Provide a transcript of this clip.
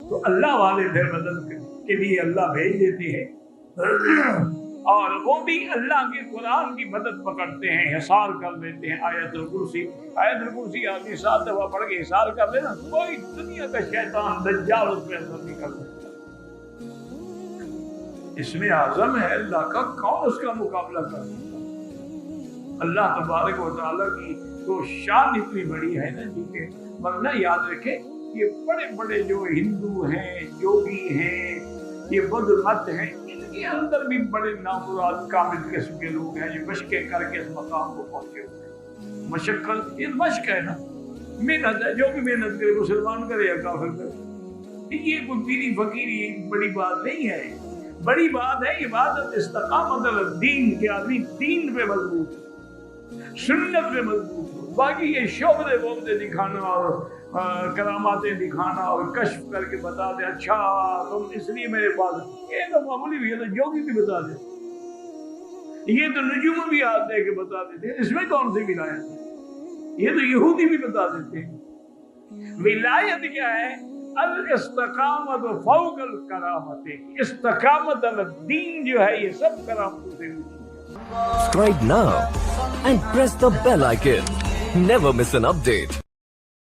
تو اللہ والے پھر مدد کے لیے اللہ بھیج دیتے ہیں، اور وہ بھی اللہ کے قرآن کی مدد پکڑتے ہیں، حصار کر لیتے ہیں۔ آیت الکرسی آدمی 7 دفعہ پڑھ کے حصار کر لینا، کوئی دنیا کا شیطان دجال اس میں اثر نہیں کر سکتا۔ اس میں اعظم ہے اللہ کا، کون اس کا مقابلہ کر سکتا؟ اللہ تبارک و تعالیٰ کی تو شان اتنی بڑی ہے نا جی کہ، ورنہ یاد رکھیں یہ بڑے بڑے جو ہندو ہیں، یوگی ہیں، یہ بدھ مت ہیں، ان کے اندر بھی بڑے نامراد کامل قسم کے لوگ ہیں جو مشقیں کر کے اس مقام کو پہنچے ہوئے ہیں۔ مشقت، یہ مشق ہے نا، محنت ہے، جو بھی محنت کرے مسلمان کرے یا کافر کرے، یہ کوئی پیری فقیری بڑی بات نہیں ہے۔ بڑی بات ہے عبادت، استقامت الدین، کہ آدمی دین پہ مضبوط ہو، سنت پہ مضبوط ہو۔ باقی یہ شعبے بولتے دکھانا اور کراماتیں دکھانا اور کشف کر کے بتا دے، اچھا تم اس لیے میرے پاس، یہ تو معمولی بھی ہے، تو جوگی بھی بتا دے، یہ تو نجوم بھی آتے کہ بتا دیتے، اس میں کون سی ولایت ہے؟ یہ تو یہودی بھی بتا دیتے ہیں۔ ولایت کیا ہے؟ الاستقامت فوق الکرامت، استقامت الدین جو ہے یہ سب کرامتوں سے اوپر۔ Subscribe now and press the bell icon. Never miss an update.